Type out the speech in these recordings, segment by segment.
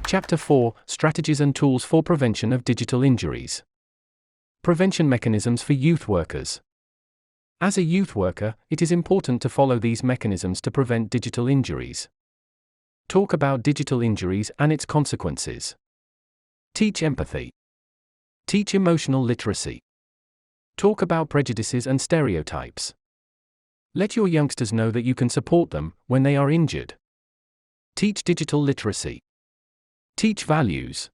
Chapter 4: Strategies and Tools for Prevention of Digital Injuries. Prevention mechanisms for youth workers. As a youth worker, it is important to follow these mechanisms to prevent digital injuries. Talk about digital injuries and its consequences. Teach empathy. Teach emotional literacy. Talk about prejudices and stereotypes. Let your youngsters know that you can support them when they are injured. Teach digital literacy. Teach values.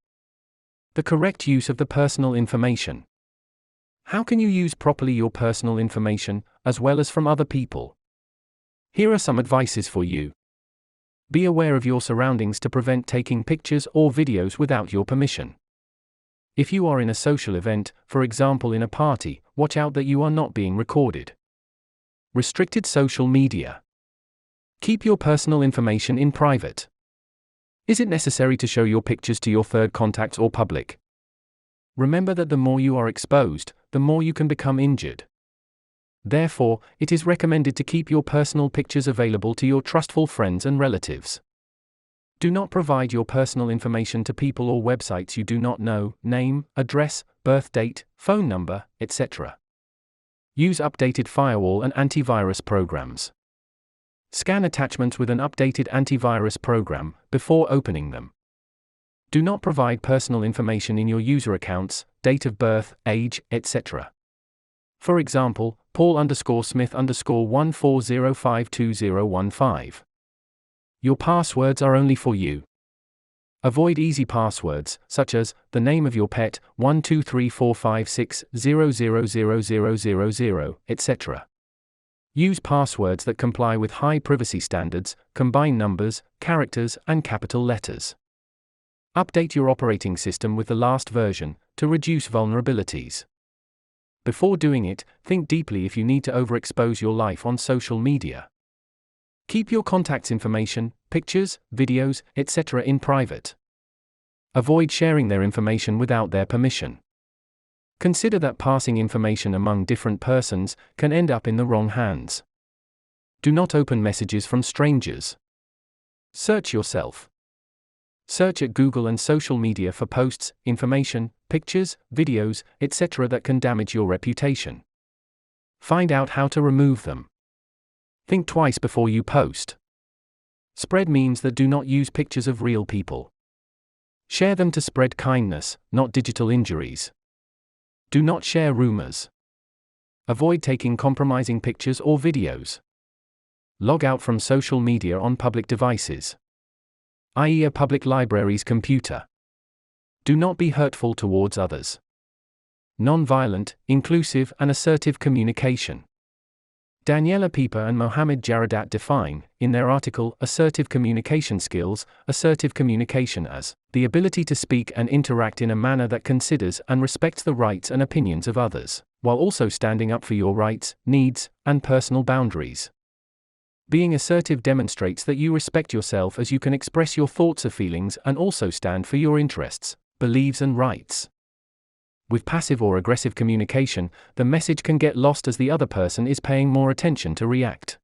The correct use of the personal information. How can you use properly your personal information, as well as from other people? Here are some advices for you. Be aware of your surroundings to prevent taking pictures or videos without your permission. If you are in a social event, for example in a party, watch out that you are not being recorded. Restricted social media. Keep your personal information in private. Is it necessary to show your pictures to your third contacts or public? Remember that the more you are exposed, the more you can become injured. Therefore, it is recommended to keep your personal pictures available to your trustful friends and relatives. Do not provide your personal information to people or websites you do not know, name, address, birth date, phone number, etc. Use updated firewall and antivirus programs. Scan attachments with an updated antivirus program before opening them. Do not provide personal information in your user accounts, date of birth, age, etc. For example, Paul_Smith_14052015. Your passwords are only for you. Avoid easy passwords, such as the name of your pet, 1234560000000, etc. Use passwords that comply with high privacy standards, combine numbers, characters, and capital letters. Update your operating system with the last version, to reduce vulnerabilities. Before doing it, think deeply if you need to overexpose your life on social media. Keep your contacts' information, pictures, videos, etc. in private. Avoid sharing their information without their permission. Consider that passing information among different persons can end up in the wrong hands. Do not open messages from strangers. Search yourself. Search at Google and social media for posts, information, pictures, videos, etc. that can damage your reputation. Find out how to remove them. Think twice before you post. Spread memes that do not use pictures of real people. Share them to spread kindness, not digital injuries. Do not share rumors. Avoid taking compromising pictures or videos. Log out from social media on public devices, i.e. a public library's computer. Do not be hurtful towards others. Non-violent, inclusive and assertive communication. Daniela Pieper and Mohammed Jaradat define, in their article, Assertive Communication Skills, assertive communication as the ability to speak and interact in a manner that considers and respects the rights and opinions of others, while also standing up for your rights, needs, and personal boundaries. Being assertive demonstrates that you respect yourself as you can express your thoughts or feelings and also stand for your interests, beliefs and rights. With passive or aggressive communication, the message can get lost as the other person is paying more attention to react.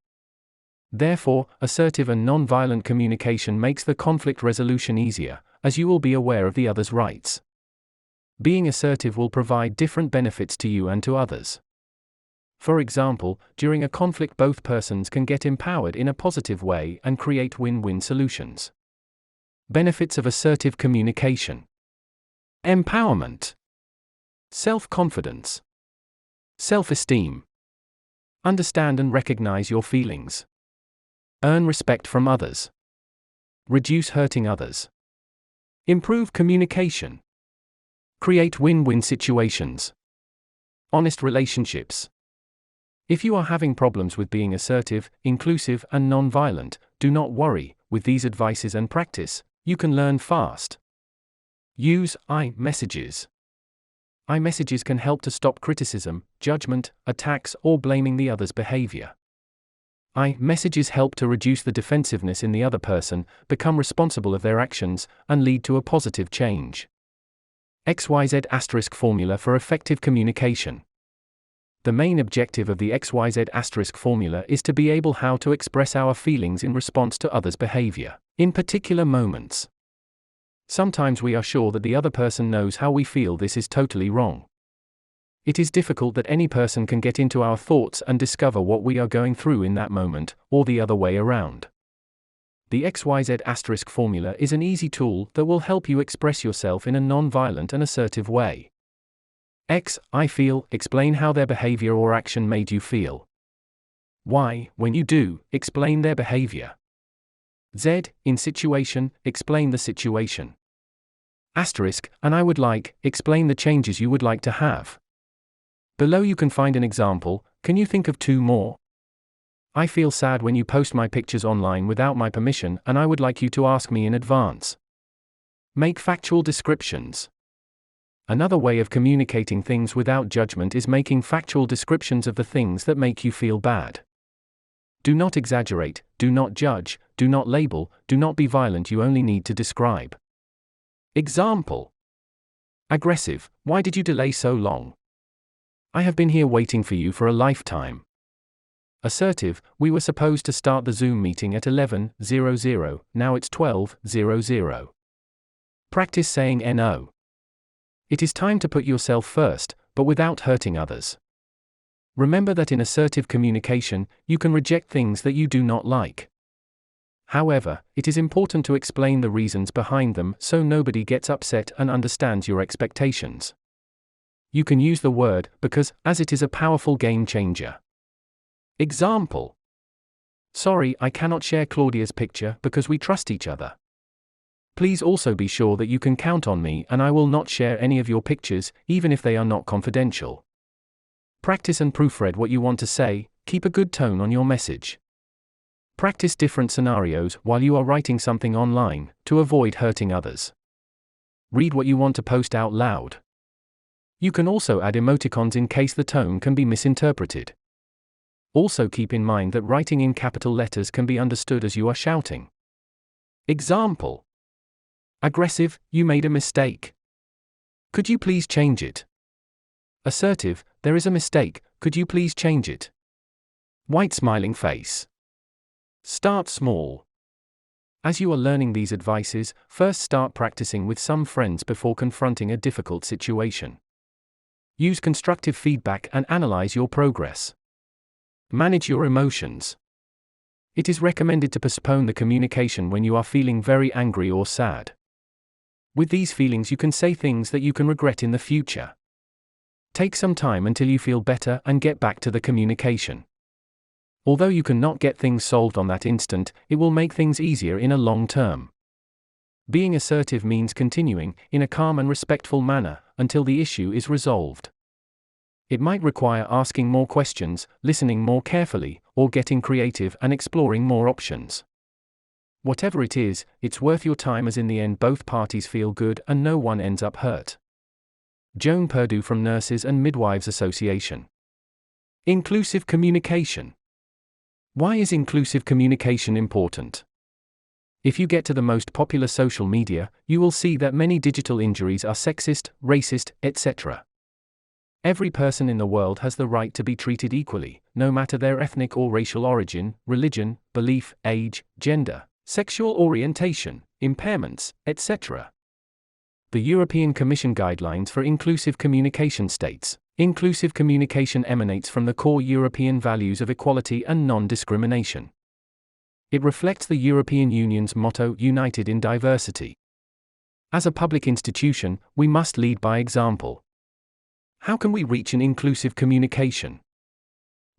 Therefore, assertive and non-violent communication makes the conflict resolution easier, as you will be aware of the other's rights. Being assertive will provide different benefits to you and to others. For example, during a conflict both persons can get empowered in a positive way and create win-win solutions. Benefits of assertive communication: empowerment, self-confidence, self-esteem. Understand and recognize your feelings. Earn respect from others. Reduce hurting others. Improve communication. Create win-win situations. Honest relationships. If you are having problems with being assertive, inclusive, and non-violent, do not worry. With these advices and practice, you can learn fast. Use iMessages. iMessages can help to stop criticism, judgment, attacks, or blaming the other's behavior. iMessages help to reduce the defensiveness in the other person, become responsible of their actions, and lead to a positive change. XYZ* formula for effective communication. The main objective of the XYZ* formula is to be able how to express our feelings in response to others' behavior, in particular moments. Sometimes we are sure that the other person knows how we feel. This is totally wrong. It is difficult that any person can get into our thoughts and discover what we are going through in that moment, or the other way around. The XYZ** formula is an easy tool that will help you express yourself in a non-violent and assertive way. X, I feel, explain how their behavior or action made you feel. Y, when you do, explain their behavior. Z, in situation, explain the situation. Asterisk, and I would like, explain the changes you would like to have. Below you can find an example. Can you think of 2 more? I feel sad when you post my pictures online without my permission, and I would like you to ask me in advance. Make factual descriptions. Another way of communicating things without judgment is making factual descriptions of the things that make you feel bad. Do not exaggerate, do not judge, do not label, do not be violent. You only need to describe. Example. Aggressive, why did you delay so long? I have been here waiting for you for a lifetime. Assertive, we were supposed to start the Zoom meeting at 11:00, now it's 12:00. Practice saying no. It is time to put yourself first, but without hurting others. Remember that in assertive communication, you can reject things that you do not like. However, it is important to explain the reasons behind them so nobody gets upset and understands your expectations. You can use the word because, as it is a powerful game changer. Example. Sorry, I cannot share Claudia's picture because we trust each other. Please also be sure that you can count on me and I will not share any of your pictures, even if they are not confidential. Practice and proofread what you want to say. Keep a good tone on your message. Practice different scenarios while you are writing something online, to avoid hurting others. Read what you want to post out loud. You can also add emoticons in case the tone can be misinterpreted. Also keep in mind that writing in capital letters can be understood as you are shouting. Example. Aggressive, you made a mistake. Could you please change it? Assertive, there is a mistake, could you please change it? White smiling face. Start small. As you are learning these advices, first start practicing with some friends before confronting a difficult situation. Use constructive feedback and analyze your progress. Manage your emotions. It is recommended to postpone the communication when you are feeling very angry or sad. With these feelings, you can say things that you can regret in the future. Take some time until you feel better and get back to the communication. Although you cannot get things solved on that instant, it will make things easier in a long term. Being assertive means continuing, in a calm and respectful manner, until the issue is resolved. It might require asking more questions, listening more carefully, or getting creative and exploring more options. Whatever it is, it's worth your time, as in the end both parties feel good and no one ends up hurt. Joan Perdue from Nurses and Midwives Association. Inclusive communication. Why is inclusive communication important? If you get to the most popular social media, you will see that many digital injuries are sexist, racist, etc. Every person in the world has the right to be treated equally, no matter their ethnic or racial origin, religion, belief, age, gender, sexual orientation, impairments, etc. The European Commission Guidelines for Inclusive Communication states, inclusive communication emanates from the core European values of equality and non-discrimination. It reflects the European Union's motto, United in Diversity. As a public institution, we must lead by example. How can we reach an inclusive communication?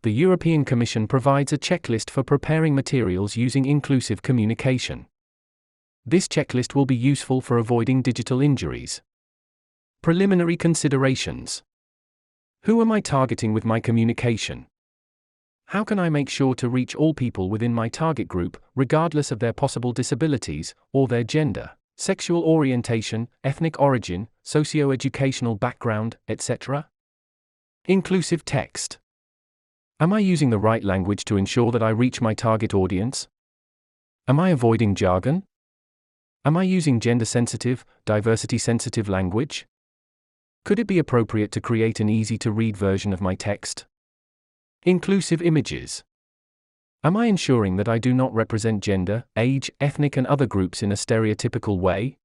The European Commission provides a checklist for preparing materials using inclusive communication. This checklist will be useful for avoiding digital injuries. Preliminary considerations. Who am I targeting with my communication? How can I make sure to reach all people within my target group, regardless of their possible disabilities, or their gender, sexual orientation, ethnic origin, socio-educational background, etc.? Inclusive text. Am I using the right language to ensure that I reach my target audience? Am I avoiding jargon? Am I using gender-sensitive, diversity-sensitive language? Could it be appropriate to create an easy-to-read version of my text? Inclusive images. Am I ensuring that I do not represent gender, age, ethnic and other groups in a stereotypical way?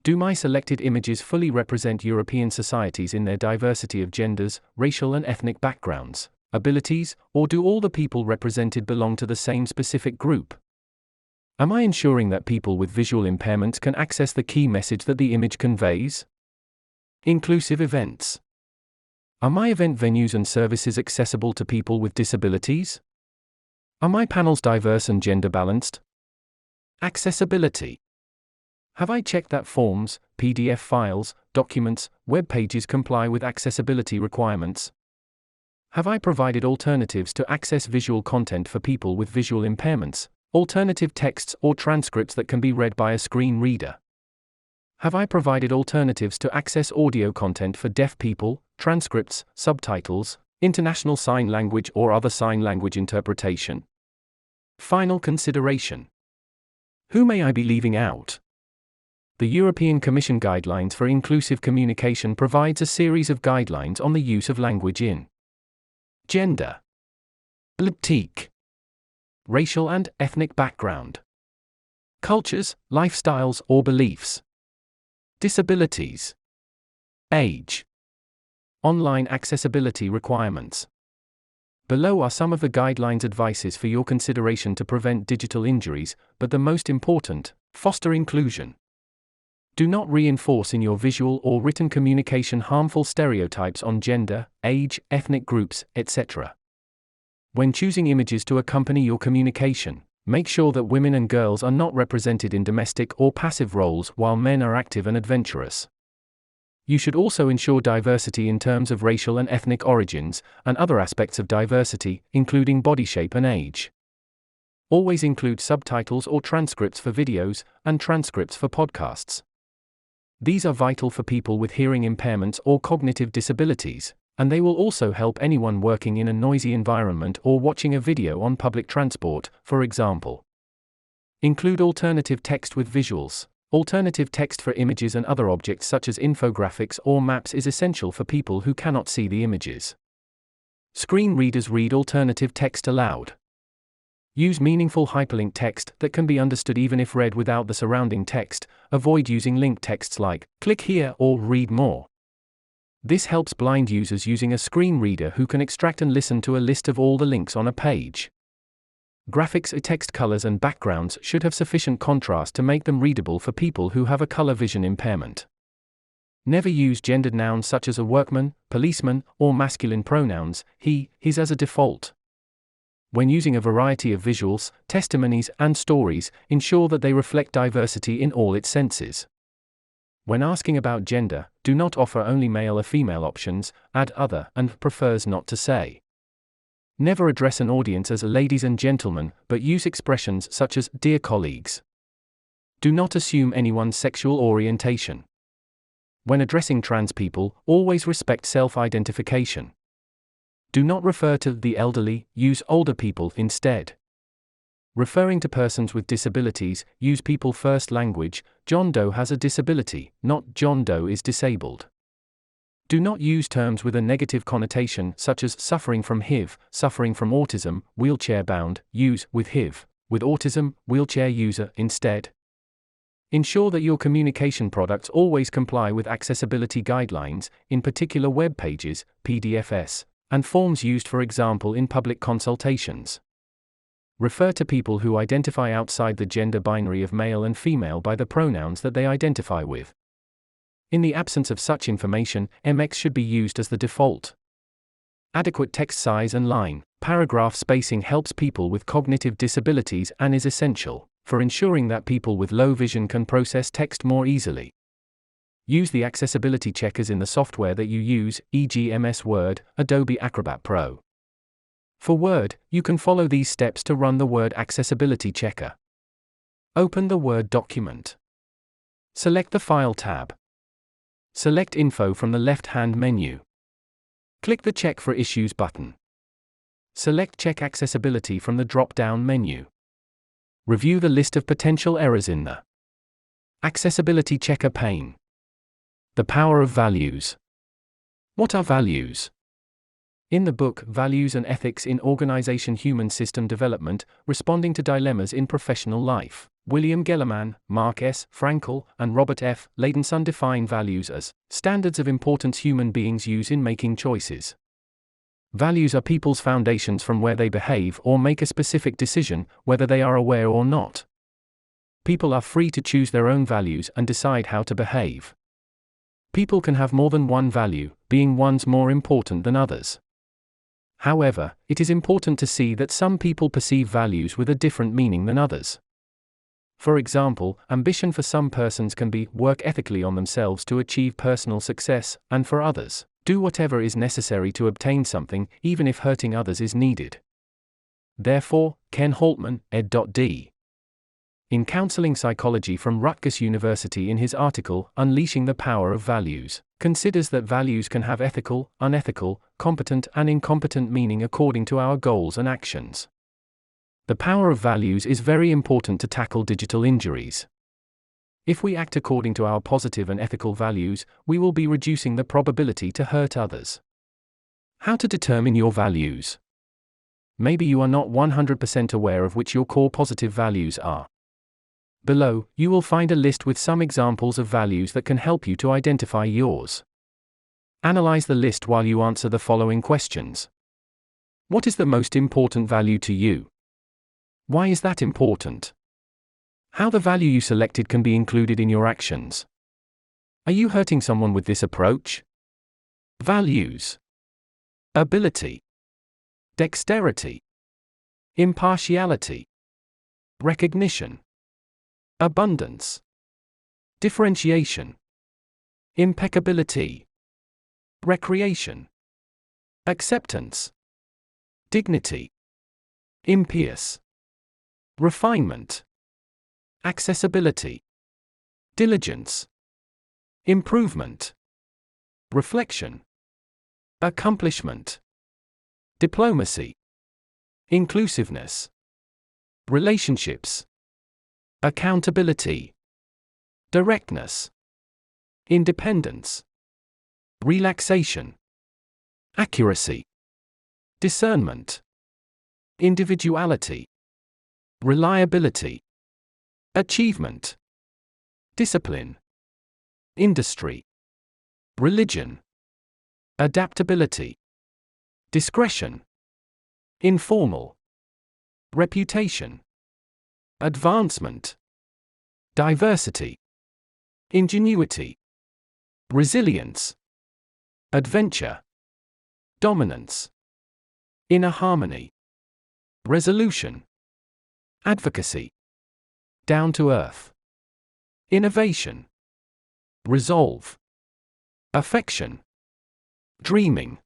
Do my selected images fully represent European societies in their diversity of genders, racial and ethnic backgrounds, abilities, or do all the people represented belong to the same specific group? Am I ensuring that people with visual impairments can access the key message that the image conveys? Inclusive events. Are my event venues and services accessible to people with disabilities? Are my panels diverse and gender balanced? Accessibility. Have I checked that forms, PDF files, documents, web pages comply with accessibility requirements? Have I provided alternatives to access visual content for people with visual impairments, alternative texts or transcripts that can be read by a screen reader? Have I provided alternatives to access audio content for deaf people, transcripts, subtitles, international sign language or other sign language interpretation? Final consideration. Who may I be leaving out? The European Commission Guidelines for Inclusive Communication provides a series of guidelines on the use of language in gender, politique, racial and ethnic background, cultures, lifestyles or beliefs, disabilities, age, online accessibility requirements. Below are some of the guidelines advices for your consideration to prevent digital injuries, but the most important, foster inclusion. Do not reinforce in your visual or written communication harmful stereotypes on gender, age, ethnic groups, etc. When choosing images to accompany your communication, make sure that women and girls are not represented in domestic or passive roles while men are active and adventurous. You should also ensure diversity in terms of racial and ethnic origins, and other aspects of diversity, including body shape and age. Always include subtitles or transcripts for videos, and transcripts for podcasts. These are vital for people with hearing impairments or cognitive disabilities, and they will also help anyone working in a noisy environment or watching a video on public transport, for example. Include alternative text with visuals. Alternative text for images and other objects such as infographics or maps is essential for people who cannot see the images. Screen readers read alternative text aloud. Use meaningful hyperlink text that can be understood even if read without the surrounding text. Avoid using link texts like, click here or read more. This helps blind users using a screen reader who can extract and listen to a list of all the links on a page. Graphics, text colors and backgrounds should have sufficient contrast to make them readable for people who have a color vision impairment. Never use gendered nouns such as a workman, policeman, or masculine pronouns, he, his as a default. When using a variety of visuals, testimonies, and stories, ensure that they reflect diversity in all its senses. When asking about gender, do not offer only male or female options, add other, and prefers not to say. Never address an audience as ladies and gentlemen, but use expressions such as dear colleagues. Do not assume anyone's sexual orientation. When addressing trans people, always respect self-identification. Do not refer to the elderly, use older people instead. Referring to persons with disabilities, use people first language. John Doe has a disability, not John Doe is disabled. Do not use terms with a negative connotation such as suffering from HIV, suffering from autism, wheelchair bound. Use with HIV, with autism, wheelchair user instead. Ensure that your communication products always comply with accessibility guidelines, in particular web pages, PDFs, and forms used, for example, in public consultations. Refer to people who identify outside the gender binary of male and female by the pronouns that they identify with. In the absence of such information, MX should be used as the default. Adequate text size and line, paragraph spacing helps people with cognitive disabilities and is essential for ensuring that people with low vision can process text more easily. Use the accessibility checkers in the software that you use, e.g. MS Word, Adobe Acrobat Pro. For Word, you can follow these steps to run the Word accessibility checker. Open the Word document. Select the File tab. Select Info from the left-hand menu. Click the Check for Issues button. Select Check Accessibility from the drop-down menu. Review the list of potential errors in the Accessibility Checker pane. The power of values. What are values? In the book Values and Ethics in Organization Human System Development, Responding to Dilemmas in Professional Life, William Gellerman, Mark S. Frankel, and Robert F. Leidenson define values as standards of importance human beings use in making choices. Values are people's foundations from where they behave or make a specific decision, whether they are aware or not. People are free to choose their own values and decide how to behave. People can have more than one value, being ones more important than others. However, it is important to see that some people perceive values with a different meaning than others. For example, ambition for some persons can be work ethically on themselves to achieve personal success, and for others, do whatever is necessary to obtain something, even if hurting others is needed. Therefore, Ken Haltman, ed.d. in Counseling Psychology from Rutgers University in his article, Unleashing the Power of Values, considers that values can have ethical, unethical, competent and incompetent meaning according to our goals and actions. The power of values is very important to tackle digital injuries. If we act according to our positive and ethical values, we will be reducing the probability to hurt others. How to determine your values? Maybe you are not 100% aware of which your core positive values are. Below, you will find a list with some examples of values that can help you to identify yours. Analyze the list while you answer the following questions. What is the most important value to you? Why is that important? How the value you selected can be included in your actions. Are you hurting someone with this approach? Values. Ability. Dexterity. Impartiality. Recognition. Abundance. Differentiation. Impeccability. Recreation. Acceptance. Dignity. Impious. Refinement. Accessibility. Diligence. Improvement. Reflection. Accomplishment. Diplomacy. Inclusiveness. Relationships. Accountability. Directness. Independence. Relaxation. Accuracy. Discernment. Individuality. Reliability. Achievement. Discipline. Industry. Religion. Adaptability. Discretion. Informal. Reputation. Advancement. Diversity. Ingenuity. Resilience. Adventure. Dominance. Inner harmony. Resolution. Advocacy. Down to earth. Innovation. Resolve. Affection. Dreaming.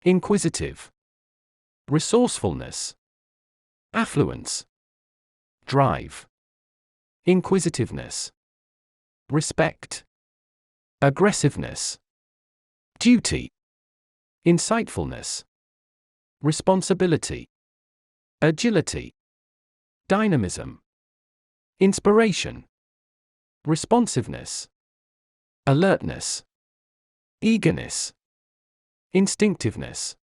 Inquisitive. Resourcefulness. Affluence. Drive. Inquisitiveness. Respect. Aggressiveness. Duty. Insightfulness. Responsibility. Agility. Dynamism. Inspiration. Responsiveness. Alertness. Eagerness. Instinctiveness.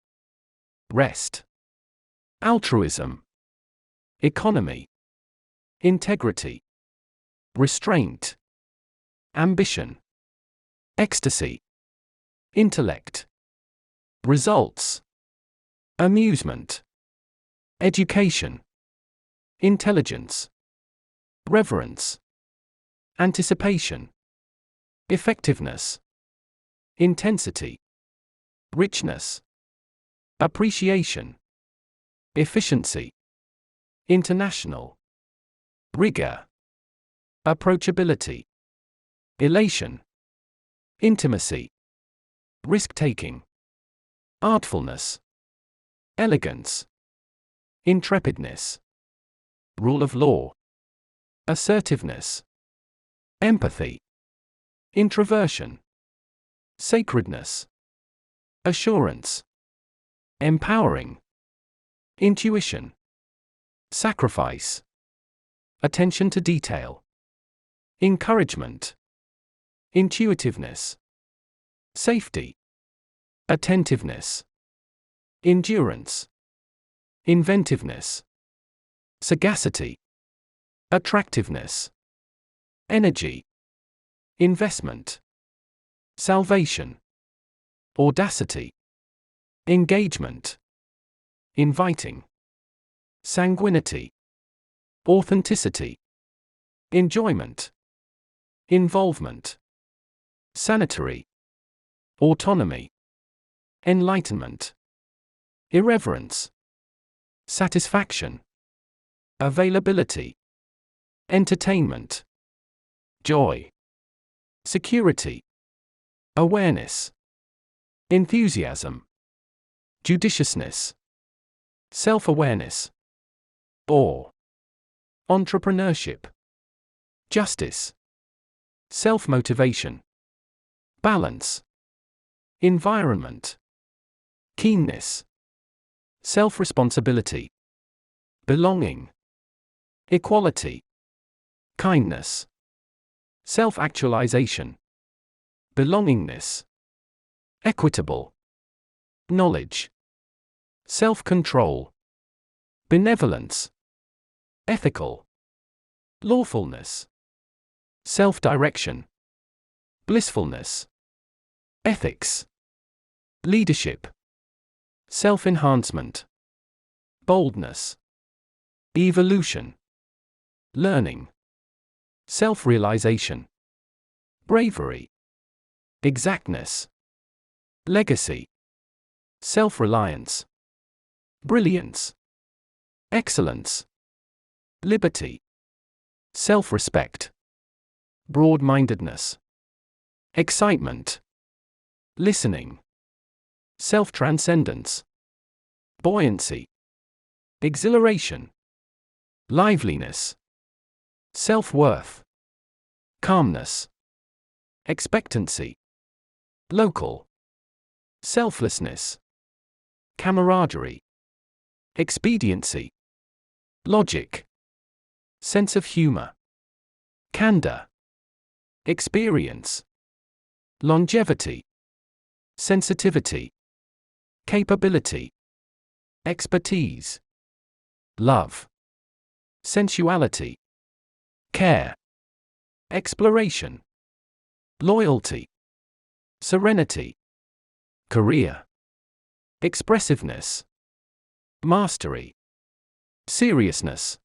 Rest. Altruism. Economy. Integrity. Restraint. Ambition. Ecstasy. Intellect. Results. Amusement. Education. Intelligence. Reverence. Anticipation. Effectiveness. Intensity. Richness. Appreciation. Efficiency. International. Rigor. Approachability. Elation. Intimacy. Risk-taking. Artfulness. Elegance. Intrepidness. Rule of law. Assertiveness. Empathy. Introversion. Sacredness. Assurance. Empowering. Intuition. Sacrifice. Attention to detail. Encouragement. Intuitiveness. Safety. Attentiveness. endurance, inventiveness, sagacity, attractiveness, energy, investment, salvation, audacity, engagement, inviting, sanguinity, authenticity, enjoyment, involvement, sanitary, autonomy, enlightenment, irreverence, satisfaction, availability, entertainment, joy, security, awareness, enthusiasm, judiciousness, self-awareness, awe, entrepreneurship, justice, self-motivation, balance, environment, keenness, self-responsibility, belonging, equality, kindness, self-actualization, belongingness, equitable, knowledge, self-control, benevolence, ethical, lawfulness, self-direction, blissfulness, ethics, leadership, self-enhancement, boldness, evolution, learning, self-realization, bravery, exactness, legacy, self-reliance, brilliance, excellence, liberty, self-respect, broad-mindedness, excitement, listening, self-transcendence, buoyancy, exhilaration, liveliness, self-worth, calmness, expectancy, local, selflessness, camaraderie, expediency, logic, sense of humor, candor, experience, longevity, sensitivity, capability, expertise, love, sensuality, care, exploration, loyalty, serenity, career, expressiveness, mastery, seriousness,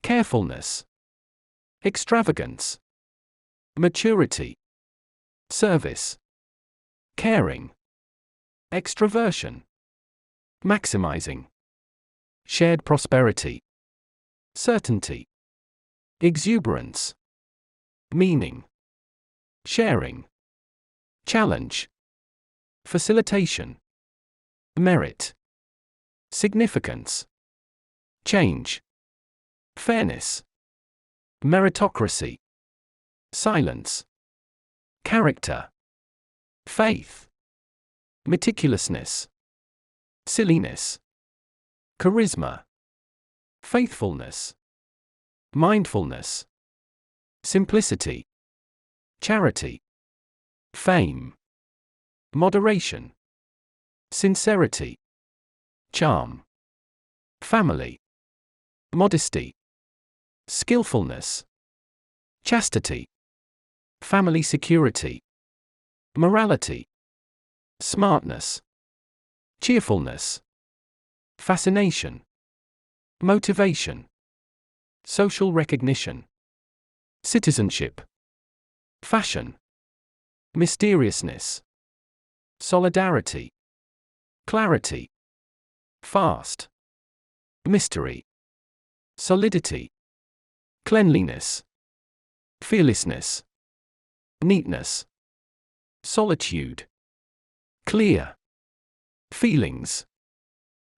carefulness, extravagance, maturity, service, caring, extraversion, maximizing, shared prosperity, certainty, exuberance, meaning, sharing, challenge, facilitation, merit, significance, change, fairness, meritocracy, silence, character, faith, meticulousness, silliness, charisma, faithfulness, mindfulness, simplicity, charity, fame, moderation, sincerity, charm, family, modesty, skillfulness, chastity, family security, morality, smartness, cheerfulness, fascination, motivation, social recognition, citizenship, fashion, mysteriousness, solidarity, clarity, fast, mystery, solidity, cleanliness, fearlessness, neatness, solitude, clear, feelings,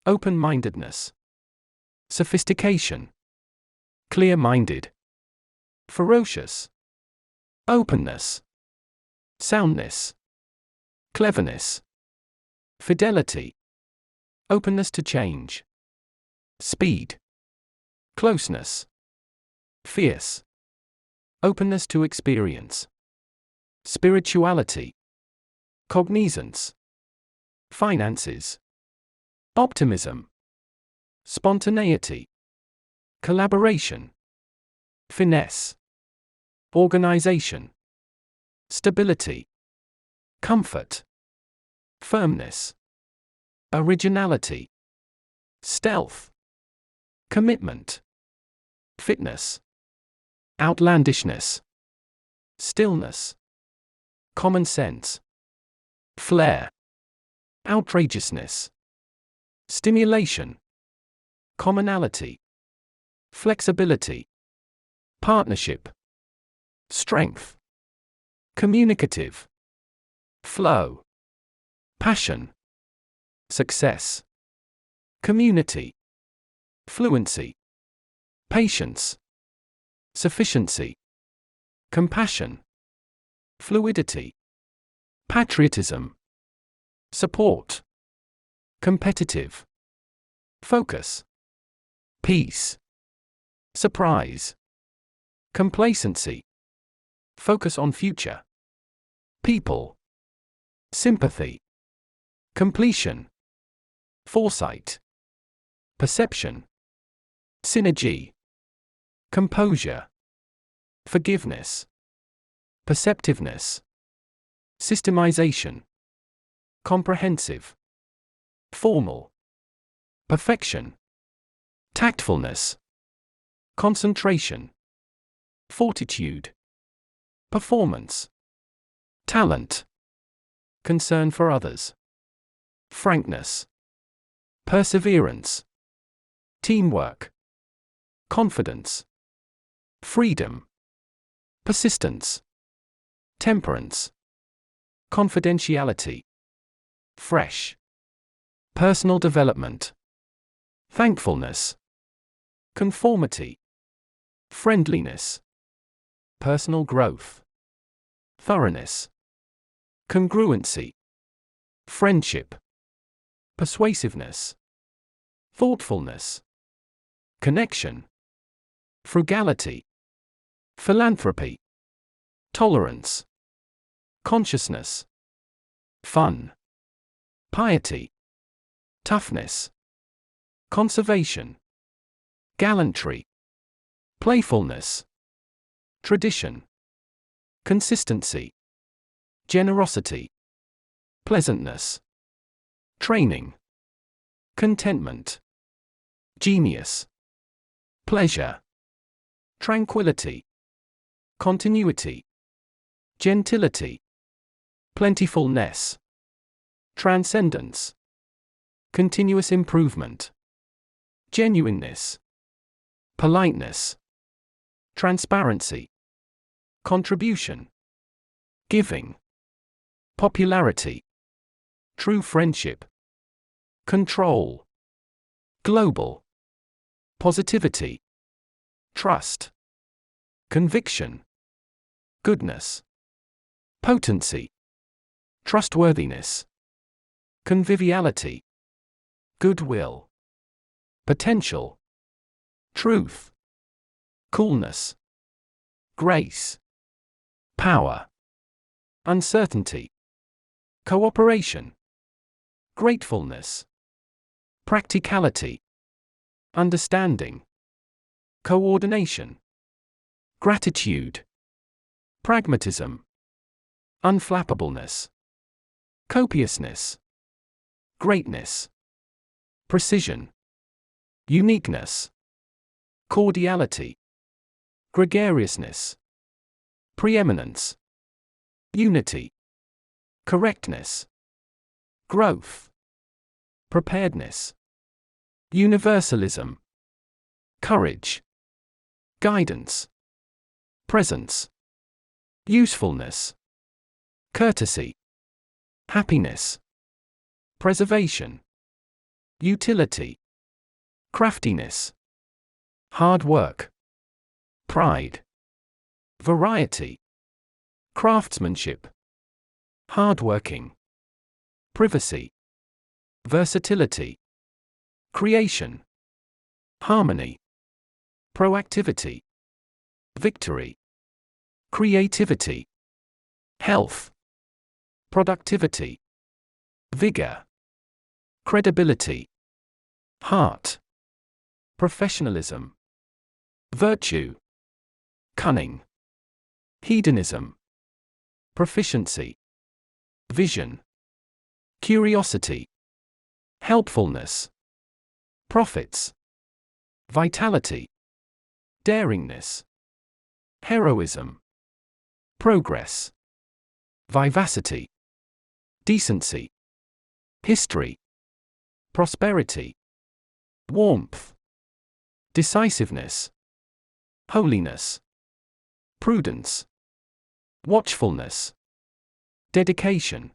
open-mindedness, sophistication, clear-minded, ferocious, openness, soundness, cleverness, fidelity, openness to change, speed, closeness, fierce, openness to experience, spirituality, cognizance, finances, optimism, spontaneity, collaboration, finesse, organization, stability, comfort, firmness, originality, stealth, commitment, fitness, outlandishness, stillness, common sense, flair, outrageousness, stimulation, commonality, flexibility, partnership, strength, communicative, flow, passion, success, community, fluency, patience, sufficiency, compassion, fluidity, patriotism, support, competitive, focus, peace, surprise, complacency, focus on future, people, sympathy, completion, foresight, perception, synergy, composure, forgiveness, perceptiveness, systemization, comprehensive, formal, perfection, tactfulness, concentration, fortitude, performance, talent, concern for others, frankness, perseverance, teamwork, confidence, freedom, persistence, temperance, confidentiality, fresh, personal development, thankfulness, conformity, friendliness, personal growth, thoroughness, congruency, friendship, persuasiveness, thoughtfulness, connection, frugality, philanthropy, tolerance, consciousness, fun, piety, toughness, conservation, gallantry, playfulness, tradition, consistency, generosity, pleasantness, training, contentment, genius, pleasure, tranquility, continuity, gentility, plentifulness, transcendence, continuous improvement, genuineness, politeness, transparency, contribution, giving, popularity, true friendship, control, global, positivity, trust, conviction, goodness, potency, trustworthiness, conviviality, goodwill, potential, truth, coolness, grace, power, uncertainty, cooperation, gratefulness, practicality, understanding, coordination, gratitude, pragmatism, unflappableness, copiousness, greatness, precision, uniqueness, cordiality, gregariousness, preeminence, unity, correctness, growth, preparedness, universalism, courage, guidance, presence, usefulness, courtesy, happiness, preservation, utility, craftiness, hard work, pride, variety, craftsmanship, hardworking, privacy, versatility, creation, harmony, proactivity, victory, creativity, health, productivity, vigor, credibility, heart, professionalism, virtue, cunning, hedonism, proficiency, vision, curiosity, helpfulness, profits, vitality, daringness, heroism, progress, vivacity, decency, history, prosperity, warmth, decisiveness, holiness, prudence, watchfulness, dedication,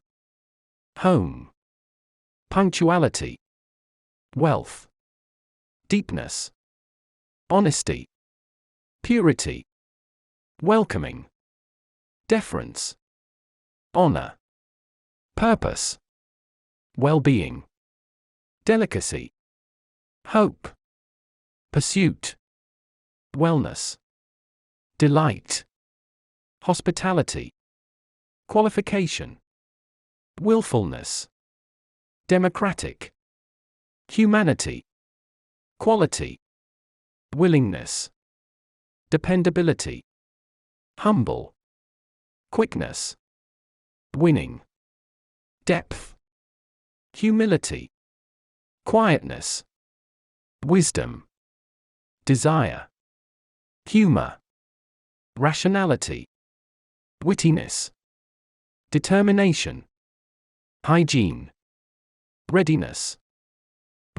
home, punctuality, wealth, deepness, honesty, purity, welcoming, deference, honor, purpose, well-being, delicacy, hope, pursuit, wellness, delight, hospitality, qualification, willfulness, democratic, humanity, quality, willingness, dependability, humble, quickness, winning, depth, humility, quietness, wisdom, desire, humor, rationality, wittiness, determination, hygiene, readiness,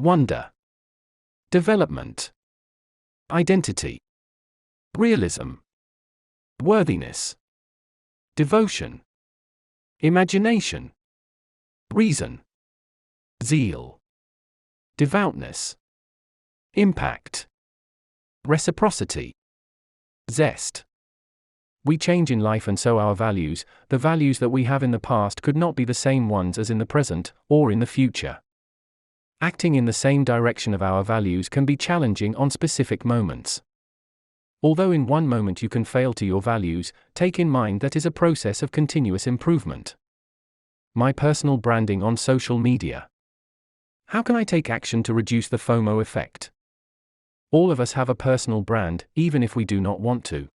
wonder, development, identity, realism, worthiness, devotion, imagination, reason, zeal, devoutness, impact, reciprocity, zest. We change in life, and so our values, the values that we have in the past, could not be the same ones as in the present, or in the future. Acting in the same direction of our values can be challenging on specific moments. Although in one moment you can fail to your values, take in mind that is a process of continuous improvement. My personal branding on social media. How can I take action to reduce the FOMO effect? All of us have a personal brand, even if we do not want to.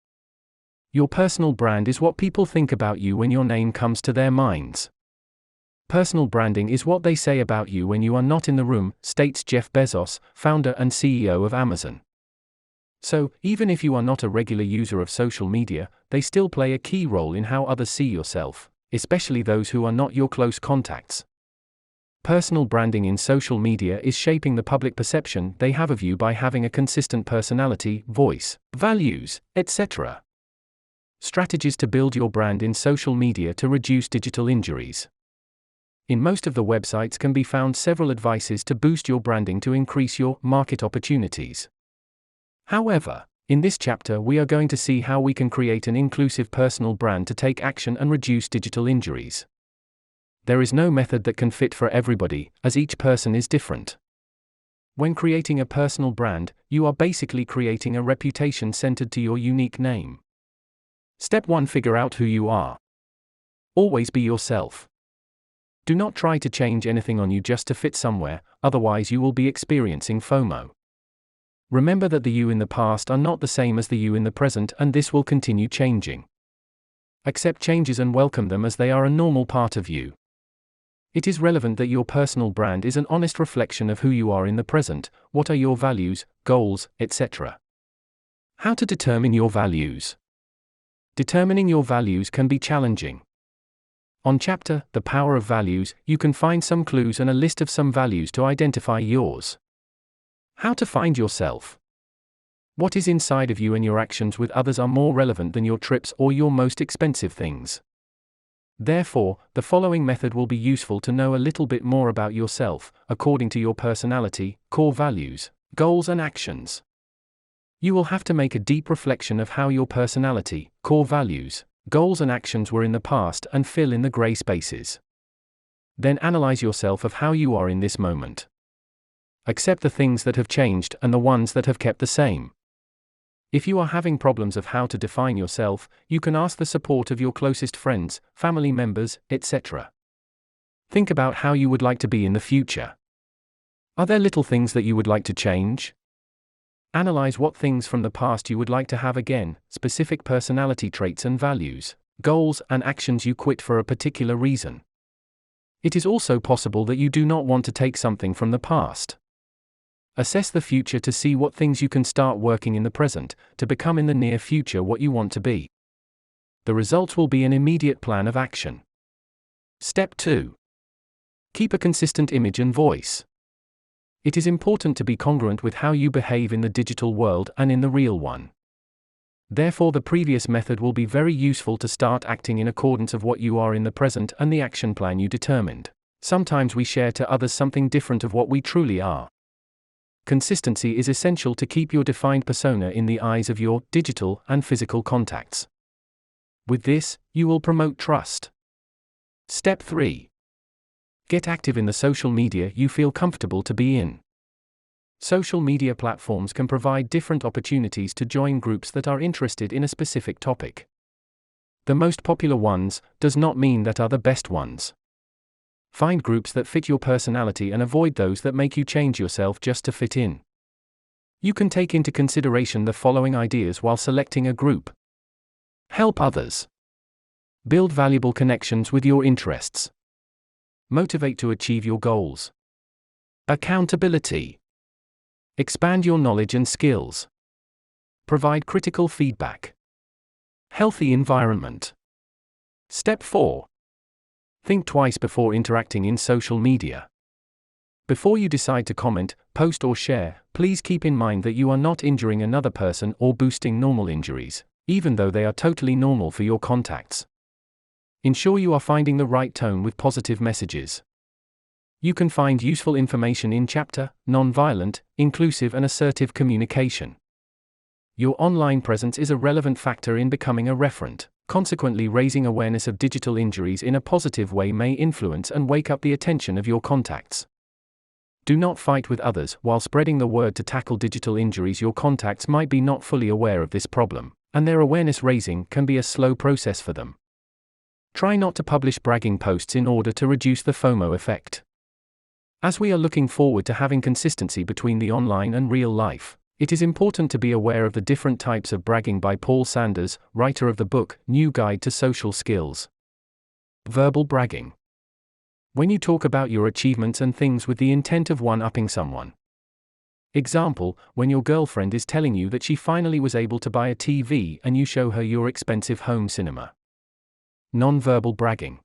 Your personal brand is what people think about you when your name comes to their minds. Personal branding is what they say about you when you are not in the room, states Jeff Bezos, founder and CEO of Amazon. So, even if you are not a regular user of social media, they still play a key role in how others see yourself, especially those who are not your close contacts. Personal branding in social media is shaping the public perception they have of you by having a consistent personality, voice, values, etc. Strategies to build your brand in social media to reduce digital injuries. In most of the websites can be found several advices to boost your branding to increase your market opportunities. However, in this chapter we are going to see how we can create an inclusive personal brand to take action and reduce digital injuries. There is no method that can fit for everybody, as each person is different. When creating a personal brand, you are basically creating a reputation centered to your unique name. Step 1: Figure out who you are. Always be yourself. Do not try to change anything on you just to fit somewhere, otherwise you will be experiencing FOMO. Remember that the you in the past are not the same as the you in the present, and this will continue changing. Accept changes and welcome them as they are a normal part of you. It is relevant that your personal brand is an honest reflection of who you are in the present, what are your values, goals, etc. How to determine your values. Determining your values can be challenging. On chapter, The Power of Values, you can find some clues and a list of some values to identify yours. How to find yourself. What is inside of you and your actions with others are more relevant than your trips or your most expensive things. Therefore, the following method will be useful to know a little bit more about yourself, according to your personality, core values, goals and actions. You will have to make a deep reflection of how your personality, core values, goals and actions were in the past and fill in the gray spaces. Then analyze yourself of how you are in this moment. Accept the things that have changed and the ones that have kept the same. If you are having problems of how to define yourself, you can ask the support of your closest friends, family members, etc. Think about how you would like to be in the future. Are there little things that you would like to change? Analyze what things from the past you would like to have again, specific personality traits and values, goals and actions you quit for a particular reason. It is also possible that you do not want to take something from the past. Assess the future to see what things you can start working in the present, to become in the near future what you want to be. The result will be an immediate plan of action. Step 2. Keep a consistent image and voice. It is important to be congruent with how you behave in the digital world and in the real one. Therefore, the previous method will be very useful to start acting in accordance of what you are in the present and the action plan you determined. Sometimes we share to others something different of what we truly are. Consistency is essential to keep your defined persona in the eyes of your digital and physical contacts. With this, you will promote trust. Step 3. Get active in the social media you feel comfortable to be in. Social media platforms can provide different opportunities to join groups that are interested in a specific topic. The most popular ones does not mean that are the best ones. Find groups that fit your personality and avoid those that make you change yourself just to fit in. You can take into consideration the following ideas while selecting a group. Help others. Build valuable connections with your interests. Motivate to achieve your goals. Accountability. Expand your knowledge and skills. Provide critical feedback. Healthy environment. Step 4. Think twice before interacting in social media. Before you decide to comment, post or share, please keep in mind that you are not injuring another person or boosting normal injuries, even though they are totally normal for your contacts. Ensure you are finding the right tone with positive messages. You can find useful information in chapter, Nonviolent, Inclusive and Assertive Communication. Your online presence is a relevant factor in becoming a referent. Consequently, raising awareness of digital injuries in a positive way may influence and wake up the attention of your contacts. Do not fight with others while spreading the word to tackle digital injuries. Your contacts might be not fully aware of this problem, and their awareness raising can be a slow process for them. Try not to publish bragging posts in order to reduce the FOMO effect. As we are looking forward to having consistency between the online and real life, it is important to be aware of the different types of bragging by Paul Sanders, writer of the book, New Guide to Social Skills. Verbal bragging. When you talk about your achievements and things with the intent of one-upping someone. Example, when your girlfriend is telling you that she finally was able to buy a TV and you show her your expensive home cinema. Non-verbal bragging.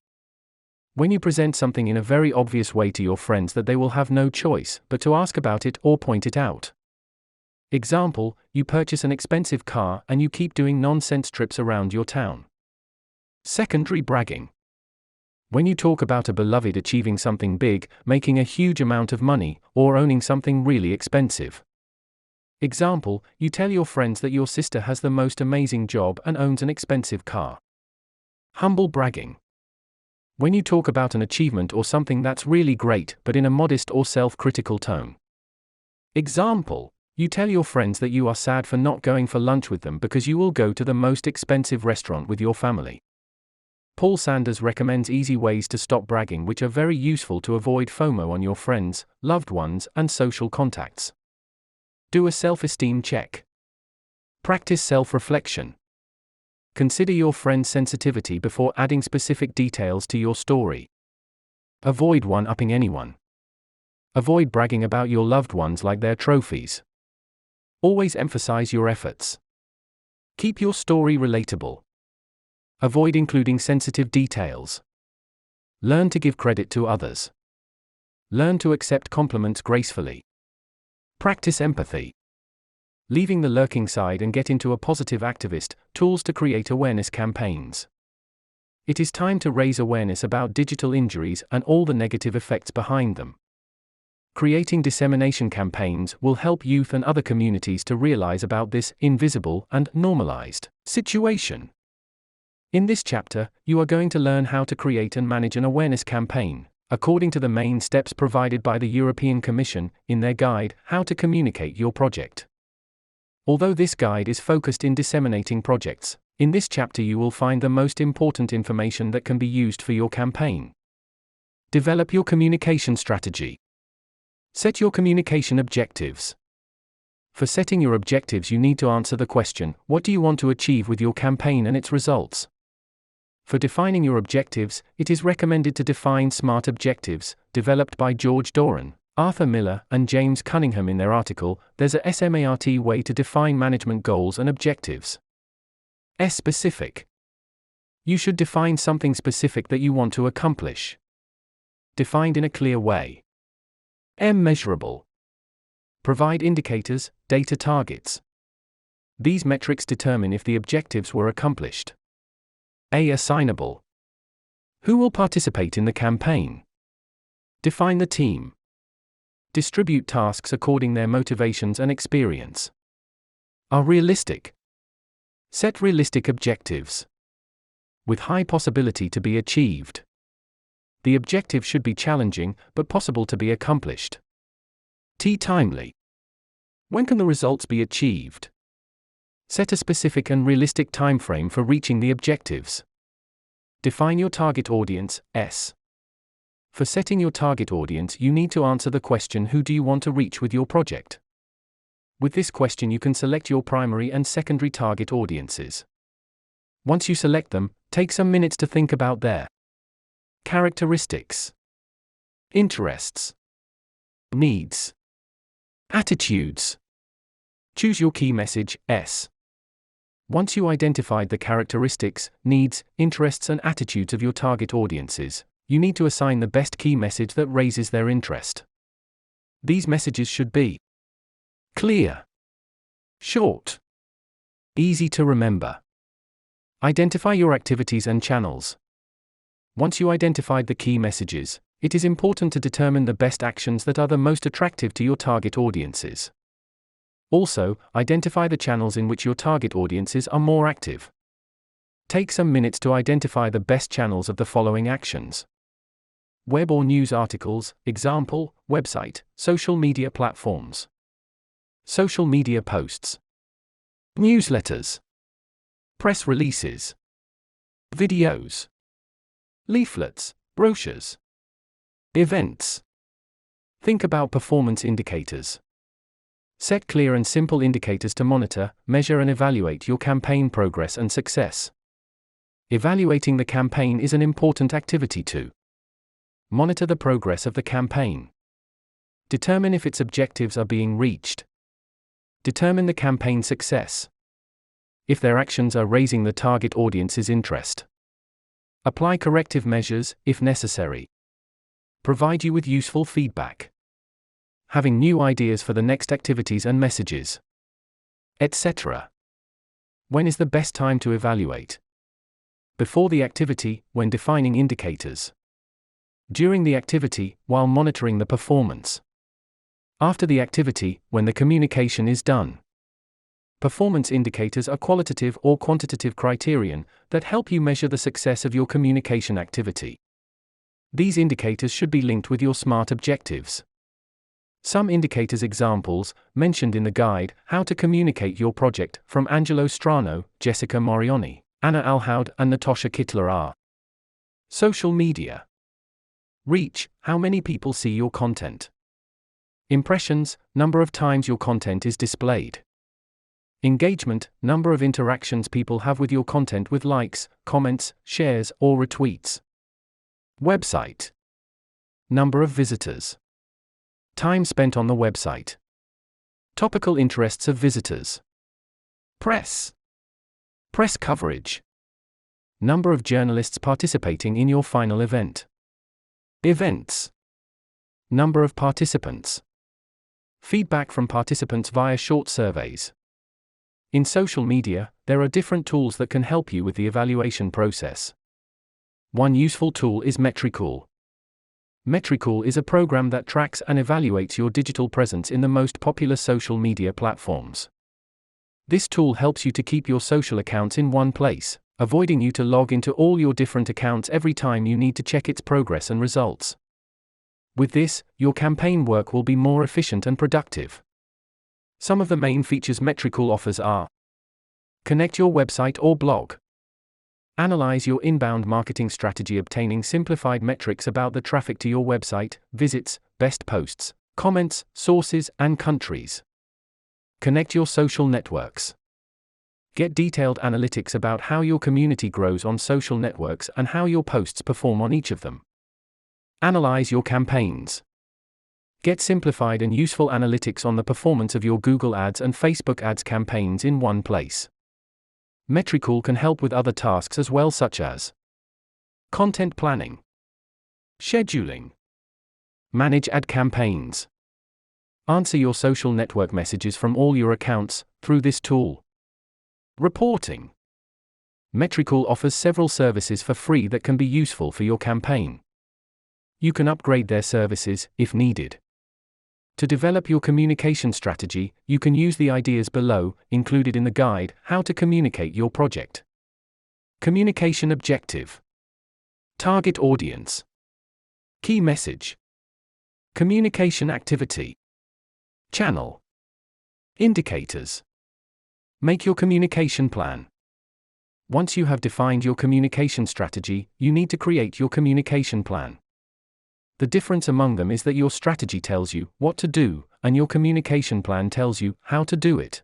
When you present something in a very obvious way to your friends that they will have no choice but to ask about it or point it out. Example, you purchase an expensive car and you keep doing nonsense trips around your town. Secondary bragging. When you talk about a beloved achieving something big, making a huge amount of money, or owning something really expensive. Example, you tell your friends that your sister has the most amazing job and owns an expensive car. Humble bragging. When you talk about an achievement or something that's really great but in a modest or self-critical tone. Example, you tell your friends that you are sad for not going for lunch with them because you will go to the most expensive restaurant with your family. Paul Sanders recommends easy ways to stop bragging which are very useful to avoid FOMO on your friends, loved ones, and social contacts. Do a self-esteem check. Practice self-reflection. Consider your friend's sensitivity before adding specific details to your story. Avoid one-upping anyone. Avoid bragging about your loved ones like their trophies. Always emphasize your efforts. Keep your story relatable. Avoid including sensitive details. Learn to give credit to others. Learn to accept compliments gracefully. Practice empathy. Leaving the lurking side and get into a positive activist, tools to create awareness campaigns. It is time to raise awareness about digital injuries and all the negative effects behind them. Creating dissemination campaigns will help youth and other communities to realize about this invisible and normalized situation. In this chapter, you are going to learn how to create and manage an awareness campaign, according to the main steps provided by the European Commission in their guide, How to Communicate Your Project. Although this guide is focused in disseminating projects, in this chapter you will find the most important information that can be used for your campaign. Develop your communication strategy. Set your communication objectives. For setting your objectives, you need to answer the question, what do you want to achieve with your campaign and its results? For defining your objectives, it is recommended to define SMART objectives, developed by George Doran, Arthur Miller, and James Cunningham in their article, There's a SMART Way to Define Management Goals and Objectives. S. Specific. You should define something specific that you want to accomplish. Defined in a clear way. M. Measurable. Provide indicators, data targets. These metrics determine if the objectives were accomplished. A. Assignable. Who will participate in the campaign? Define the team. Distribute tasks according their motivations and experience. Are realistic. Set realistic objectives. With high possibility to be achieved. The objective should be challenging, but possible to be accomplished. T. Timely. When can the results be achieved? Set a specific and realistic timeframe for reaching the objectives. Define your target audience, S. For setting your target audience, you need to answer the question, who do you want to reach with your project? With this question, you can select your primary and secondary target audiences. Once you select them, take some minutes to think about their characteristics, interests, needs, attitudes. Choose your key message, S. Once you identified the characteristics, needs, interests, and attitudes of your target audiences, you need to assign the best key message that raises their interest. These messages should be clear, short, easy to remember. Identify your activities and channels. Once you identified the key messages, it is important to determine the best actions that are the most attractive to your target audiences. Also, identify the channels in which your target audiences are more active. Take some minutes to identify the best channels of the following actions. Web or news articles, example, website, social media platforms. Social media posts. Newsletters. Press releases. Videos. Leaflets, brochures. Events. Think about performance indicators. Set clear and simple indicators to monitor, measure, and evaluate your campaign progress and success. Evaluating the campaign is an important activity too. Monitor the progress of the campaign. Determine if its objectives are being reached. Determine the campaign success. If their actions are raising the target audience's interest. Apply corrective measures, if necessary. Provide you with useful feedback. Having new ideas for the next activities and messages, etc. When is the best time to evaluate? Before the activity, when defining indicators. During the activity, while monitoring the performance. After the activity, when the communication is done. Performance indicators are qualitative or quantitative criterion that help you measure the success of your communication activity. These indicators should be linked with your SMART objectives. Some indicators examples, mentioned in the guide, How to Communicate Your Project, from Angelo Strano, Jessica Morioni, Anna Alhaud, and Natasha Kittler are: social media. Reach, how many people see your content. Impressions, number of times your content is displayed. Engagement, number of interactions people have with your content with likes, comments, shares, or retweets. Website. Number of visitors. Time spent on the website. Topical interests of visitors. Press. Press coverage. Number of journalists participating in your final event. Events. Number of participants. Feedback from participants via short surveys. In social media, there are different tools that can help you with the evaluation process. One useful tool is Metricool. Metricool is a program that tracks and evaluates your digital presence in the most popular social media platforms. This tool helps you to keep your social accounts in one place, avoiding you to log into all your different accounts every time you need to check its progress and results. With this, your campaign work will be more efficient and productive. Some of the main features Metricool offers are: connect your website or blog. Analyze your inbound marketing strategy, obtaining simplified metrics about the traffic to your website, visits, best posts, Comments, sources, and countries. Connect your social networks. Get detailed analytics about how your community grows on social networks and how your posts perform on each of them. Analyze your campaigns. Get simplified and useful analytics on the performance of your Google Ads and Facebook Ads campaigns in one place. Metricool can help with other tasks as well, such as content planning, scheduling, manage ad campaigns. Answer your social network messages from all your accounts through this tool. Reporting. Metricool offers several services for free that can be useful for your campaign. You can upgrade their services if needed. To develop your communication strategy, you can use the ideas below, included in the guide, How to Communicate Your Project. Communication objective. Target audience. Key message. Communication activity. Channel. Indicators. Make your communication plan. Once you have defined your communication strategy, you need to create your communication plan. The difference among them is that your strategy tells you what to do, and your communication plan tells you how to do it.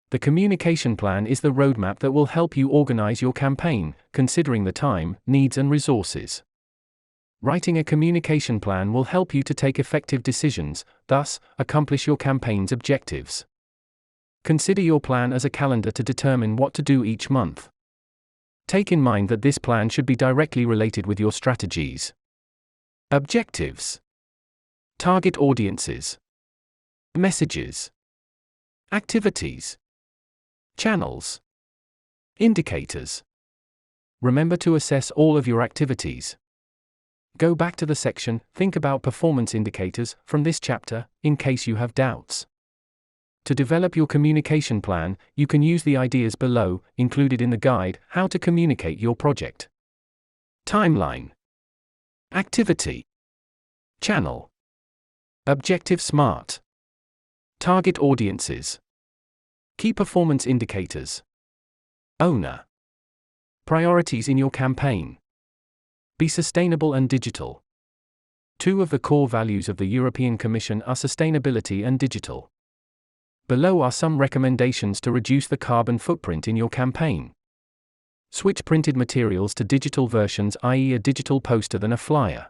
The communication plan is the roadmap that will help you organize your campaign, considering the time, needs, and resources. Writing a communication plan will help you to take effective decisions, thus, accomplish your campaign's objectives. Consider your plan as a calendar to determine what to do each month. Take in mind that this plan should be directly related with your strategies. Objectives. Target audiences. Messages. Activities. Channels. Indicators. Remember to assess all of your activities. Go back to the section, Think about performance indicators, from this chapter, in case you have doubts. To develop your communication plan, you can use the ideas below, included in the guide, How to Communicate Your Project. Timeline. Activity. Channel. Objective SMART. Target audiences. Key performance indicators. Owner. Priorities in your campaign. Be sustainable and digital. Two of the core values of the European Commission are sustainability and digital. Below are some recommendations to reduce the carbon footprint in your campaign. Switch printed materials to digital versions, i.e. a digital poster than a flyer.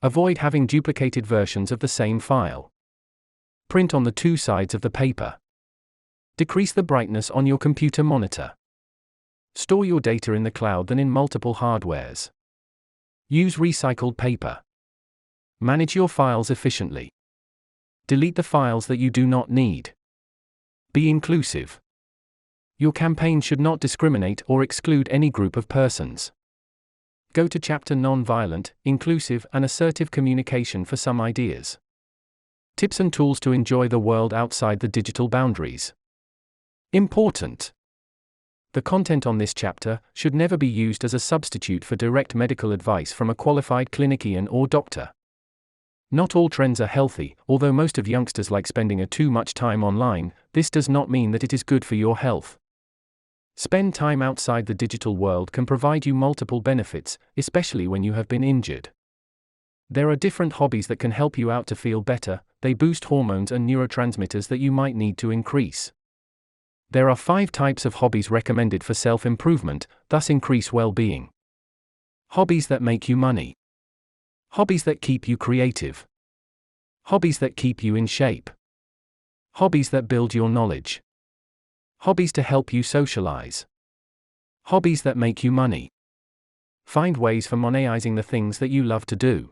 Avoid having duplicated versions of the same file. Print on the two sides of the paper. Decrease the brightness on your computer monitor. Store your data in the cloud than in multiple hardwares. Use recycled paper. Manage your files efficiently. Delete the files that you do not need. Be inclusive. Your campaign should not discriminate or exclude any group of persons. Go to chapter Nonviolent, Inclusive, and Assertive Communication for some ideas. Tips and tools to enjoy the world outside the digital boundaries. Important. The content on this chapter should never be used as a substitute for direct medical advice from a qualified clinician or doctor. Not all trends are healthy. Although most of youngsters like spending too much time online, this does not mean that it is good for your health. Spend time outside the digital world can provide you multiple benefits, especially when you have been injured. There are different hobbies that can help you out to feel better. They boost hormones and neurotransmitters that you might need to increase. There are 5 types of hobbies recommended for self-improvement, thus increase well-being. Hobbies that make you money. Hobbies that keep you creative. Hobbies that keep you in shape. Hobbies that build your knowledge. Hobbies to help you socialize. Hobbies that make you money. Find ways for monetizing the things that you love to do.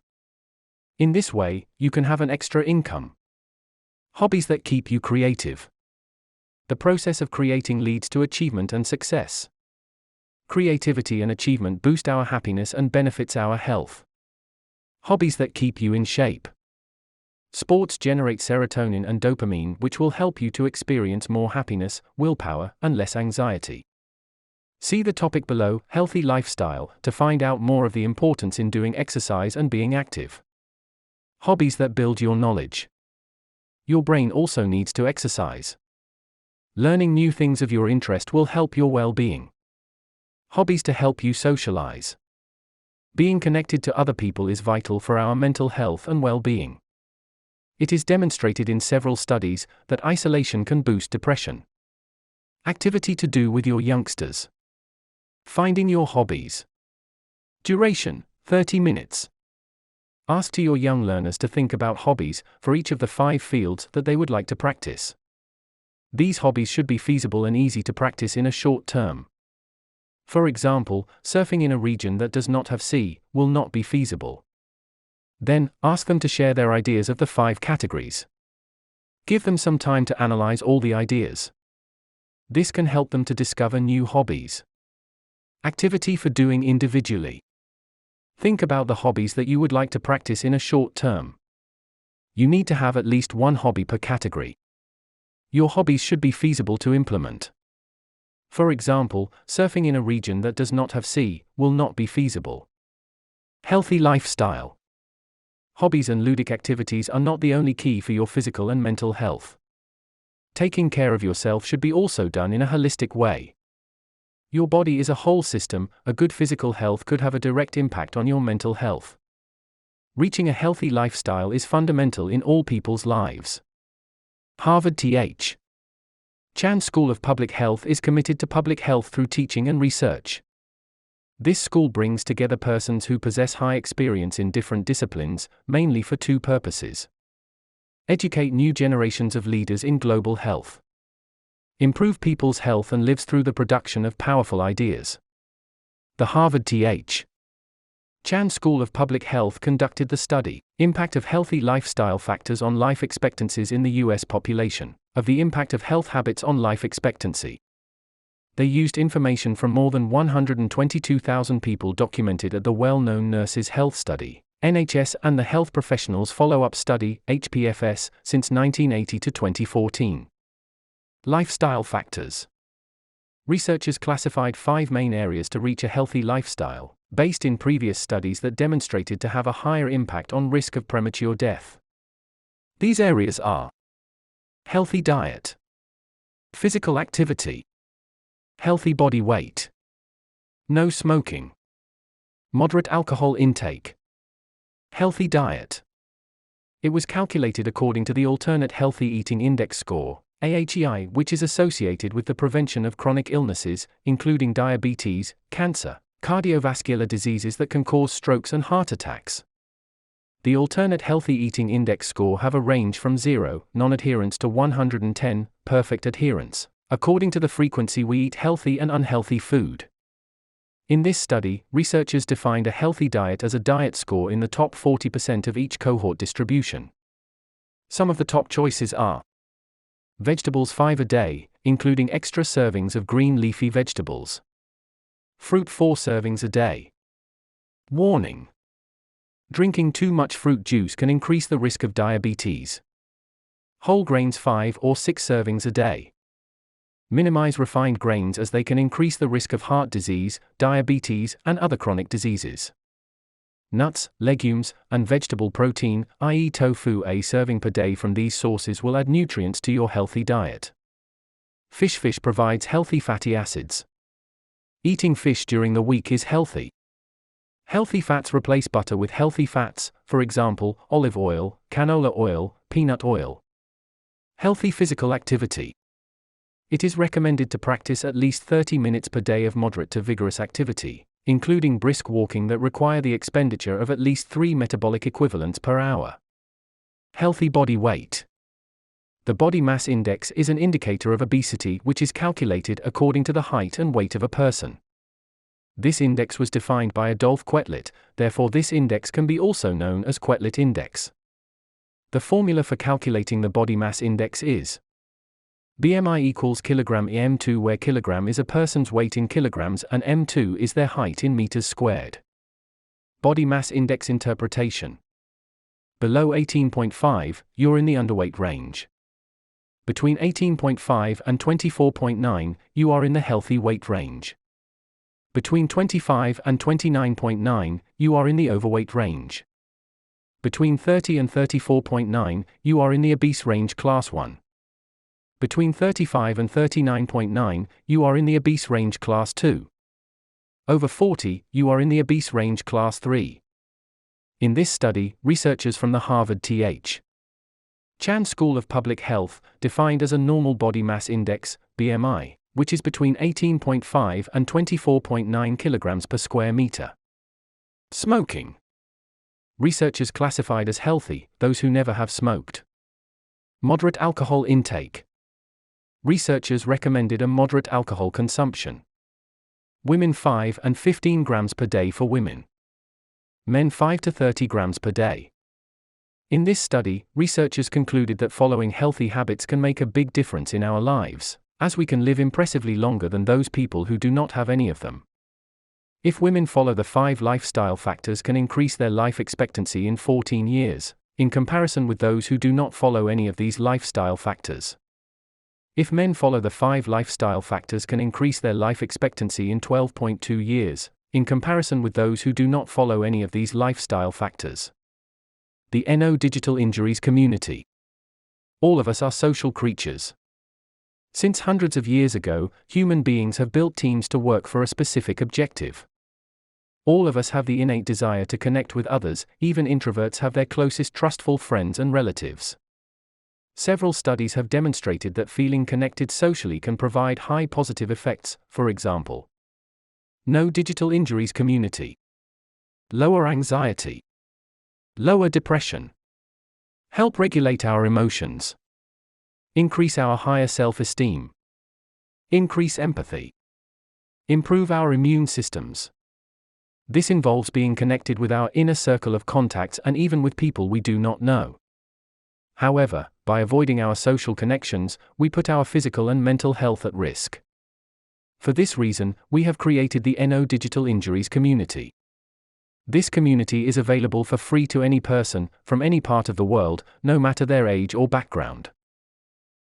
In this way, you can have an extra income. Hobbies that keep you creative. The process of creating leads to achievement and success. Creativity and achievement boost our happiness and benefits our health. Hobbies that keep you in shape. Sports generate serotonin and dopamine, which will help you to experience more happiness, willpower, and less anxiety. See the topic below, Healthy Lifestyle, to find out more of the importance in doing exercise and being active. Hobbies that build your knowledge. Your brain also needs to exercise. Learning new things of your interest will help your well-being. Hobbies to help you socialize. Being connected to other people is vital for our mental health and well-being. It is demonstrated in several studies that isolation can boost depression. Activity to do with your youngsters. Finding your hobbies. Duration, 30 minutes. Ask to your young learners to think about hobbies for each of the 5 fields that they would like to practice. These hobbies should be feasible and easy to practice in a short term. For example, surfing in a region that does not have sea will not be feasible. Then, ask them to share their ideas of the 5 categories. Give them some time to analyze all the ideas. This can help them to discover new hobbies. Activity for doing individually. Think about the hobbies that you would like to practice in a short term. You need to have at least one hobby per category. Your hobbies should be feasible to implement. For example, surfing in a region that does not have sea will not be feasible. Healthy lifestyle. Hobbies and ludic activities are not the only key for your physical and mental health. Taking care of yourself should be also done in a holistic way. Your body is a whole system. A good physical health could have a direct impact on your mental health. Reaching a healthy lifestyle is fundamental in all people's lives. Harvard Th. Chan School of Public Health is committed to public health through teaching and research. This school brings together persons who possess high experience in different disciplines, mainly for 2 purposes. Educate new generations of leaders in global health. Improve people's health and lives through the production of powerful ideas. The Harvard Th. Chan School of Public Health conducted the study, Impact of Healthy Lifestyle Factors on Life Expectancies in the U.S. Population, of the impact of health habits on life expectancy. They used information from more than 122,000 people documented at the well-known Nurses' Health Study, NHS, and the Health Professionals Follow-up Study, HPFS, since 1980 to 2014. Lifestyle factors. Researchers classified 5 main areas to reach a healthy lifestyle, based in previous studies that demonstrated to have a higher impact on risk of premature death. These areas are: healthy diet, physical activity, healthy body weight, no smoking, moderate alcohol intake, healthy diet. It was calculated according to the Alternate Healthy Eating Index score, AHEI, which is associated with the prevention of chronic illnesses, including diabetes, cancer, cardiovascular diseases that can cause strokes and heart attacks. The Alternate Healthy Eating Index score have a range from 0, non-adherence, to 110, perfect adherence, according to the frequency we eat healthy and unhealthy food. In this study, researchers defined a healthy diet as a diet score in the top 40% of each cohort distribution. Some of the top choices are: vegetables 5 a day, including extra servings of green leafy vegetables. Fruit 4 servings a day. Warning: drinking too much fruit juice can increase the risk of diabetes. Whole grains 5 or 6 servings a day. Minimize refined grains as they can increase the risk of heart disease, diabetes, and other chronic diseases. Nuts, legumes, and vegetable protein, i.e. tofu, a serving per day from these sources will add nutrients to your healthy diet. Fish provides healthy fatty acids. Eating fish during the week is healthy. Healthy fats replace butter with healthy fats, for example, olive oil, canola oil, peanut oil. Healthy physical activity. It is recommended to practice at least 30 minutes per day of moderate to vigorous activity, including brisk walking that require the expenditure of at least 3 metabolic equivalents per hour. Healthy body weight. The body mass index is an indicator of obesity which is calculated according to the height and weight of a person. This index was defined by Adolphe Quetelet, therefore this index can be also known as Quetelet index. The formula for calculating the body mass index is BMI equals kilogram m2, where kilogram is a person's weight in kilograms and m2 is their height in meters squared. Body mass index interpretation. Below 18.5, you're in the underweight range. Between 18.5 and 24.9, you are in the healthy weight range. Between 25 and 29.9, you are in the overweight range. Between 30 and 34.9, you are in the obese range class 1. Between 35 and 39.9, you are in the obese range class 2. Over 40, you are in the obese range class 3. In this study, researchers from the Harvard Th. Chan School of Public Health, defined as a normal body mass index, BMI, which is between 18.5 and 24.9 kilograms per square meter. Smoking. Researchers classified as healthy, those who never have smoked. Moderate alcohol intake. Researchers recommended a moderate alcohol consumption. Women 5 and 15 grams per day for women. Men 5 to 30 grams per day. In this study, researchers concluded that following healthy habits can make a big difference in our lives, as we can live impressively longer than those people who do not have any of them. If women follow the 5 lifestyle factors, can increase their life expectancy in 14 years, in comparison with those who do not follow any of these lifestyle factors. If men follow the 5 lifestyle factors, can increase their life expectancy in 12.2 years, in comparison with those who do not follow any of these lifestyle factors. The NO Digital Injuries Community. All of us are social creatures. Since hundreds of years ago, human beings have built teams to work for a specific objective. All of us have the innate desire to connect with others, even introverts have their closest trustful friends and relatives. Several studies have demonstrated that feeling connected socially can provide high positive effects, for example. No Digital Injuries Community. Lower anxiety. Lower depression. Help regulate our emotions. Increase our higher self-esteem. Increase empathy. Improve our immune systems. This involves being connected with our inner circle of contacts and even with people we do not know. However, by avoiding our social connections, we put our physical and mental health at risk. For this reason, we have created the NO Digital Injuries Community. This community is available for free to any person, from any part of the world, no matter their age or background.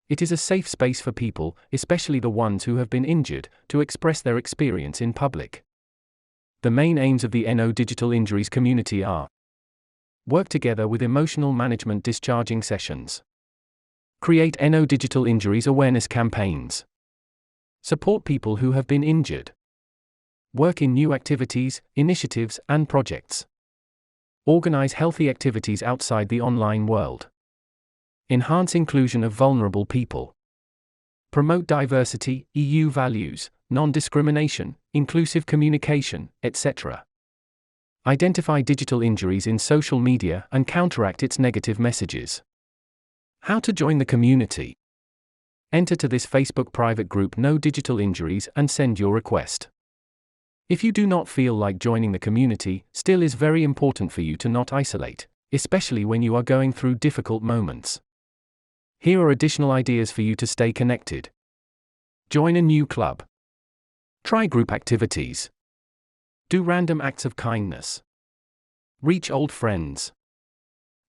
It is a safe space for people, especially the ones who have been injured, to express their experience in public. The main aims of the NO Digital Injuries Community are: work together with emotional management discharging sessions, create NO Digital Injuries awareness campaigns, support people who have been injured, work in new activities, initiatives, and projects, organize healthy activities outside the online world, enhance inclusion of vulnerable people, promote diversity, EU values, non-discrimination, inclusive communication, etc. Identify digital injuries in social media and counteract its negative messages. How to join the community? Enter to this Facebook private group No Digital Injuries and send your request. If you do not feel like joining the community, still is very important for you to not isolate, especially when you are going through difficult moments. Here are additional ideas for you to stay connected. Join a new club. Try group activities. Do random acts of kindness. Reach old friends.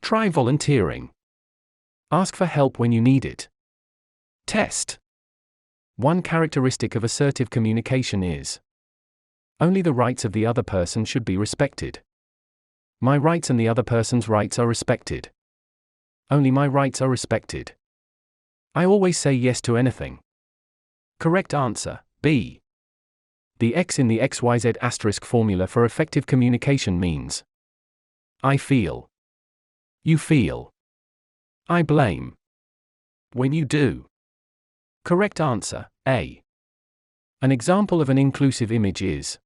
Try volunteering. Ask for help when you need it. Test. One characteristic of assertive communication is: only the rights of the other person should be respected. My rights and the other person's rights are respected. Only my rights are respected. I always say yes to anything. Correct answer, B. The X in the XYZ asterisk formula for effective communication means: I feel. You feel. I blame. When you do. Correct answer, A. An example of an inclusive image is: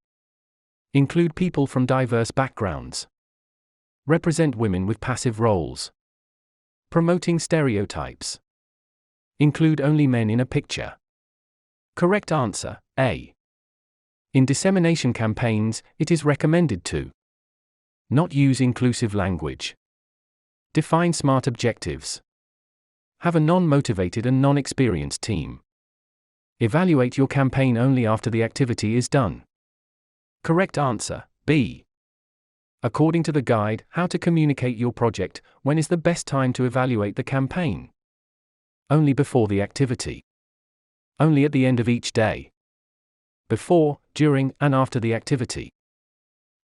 include people from diverse backgrounds. Represent women with passive roles. Promoting stereotypes. Include only men in a picture. Correct answer, A. In dissemination campaigns, it is recommended to not use inclusive language. Define SMART objectives. Have a non-motivated and non-experienced team. Evaluate your campaign only after the activity is done. Correct answer, B. According to the guide, How to Communicate Your Project, when is the best time to evaluate the campaign? Only before the activity. Only at the end of each day. Before, during, and after the activity.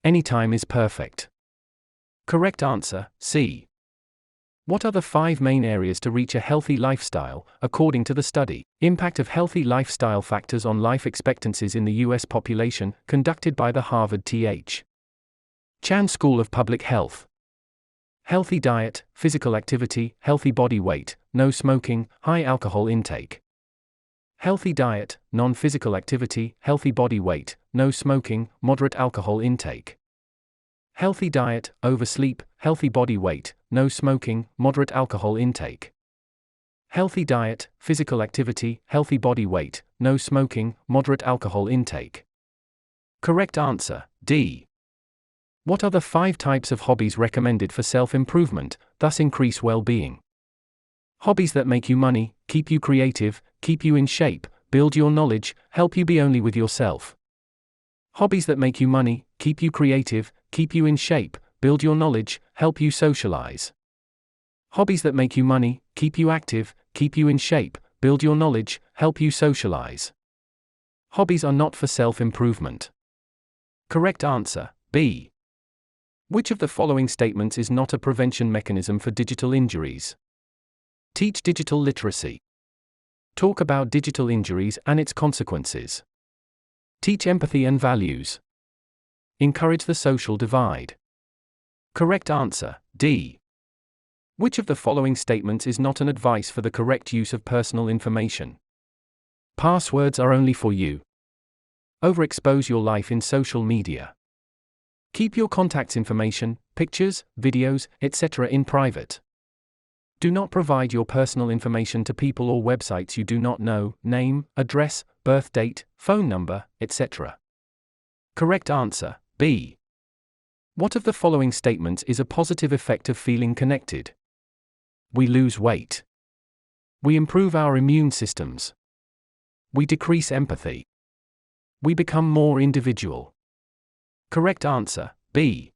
Any time is perfect. Correct answer, C. What are the 5 main areas to reach a healthy lifestyle, according to the study, Impact of Healthy Lifestyle Factors on Life Expectancies in the U.S. Population, conducted by the Harvard Th. Chan School of Public Health? Healthy diet, physical activity, healthy body weight, no smoking, high alcohol intake. Healthy diet, non-physical activity, healthy body weight, no smoking, moderate alcohol intake. Healthy diet, oversleep, healthy body weight, no smoking, moderate alcohol intake. Healthy diet, physical activity, healthy body weight, no smoking, moderate alcohol intake. Correct answer, D. What are the 5 types of hobbies recommended for self-improvement, thus increase well-being? Hobbies that make you money, keep you creative, keep you in shape, build your knowledge, help you be only with yourself. Hobbies that make you money, keep you creative, keep you in shape, build your knowledge, help you socialize. Hobbies that make you money, keep you active, keep you in shape, build your knowledge, help you socialize. Hobbies are not for self-improvement. Correct answer, B. Which of the following statements is not a prevention mechanism for digital injuries? Teach digital literacy. Talk about digital injuries and its consequences. Teach empathy and values. Encourage the social divide. Correct answer, D. Which of the following statements is not an advice for the correct use of personal information? Passwords are only for you. Overexpose your life in social media. Keep your contacts information, pictures, videos, etc. in private. Do not provide your personal information to people or websites you do not know, name, address, birth date, phone number, etc. Correct answer, B. What of the following statements is a positive effect of feeling connected? We lose weight. We improve our immune systems. We decrease empathy. We become more individual. Correct answer, B.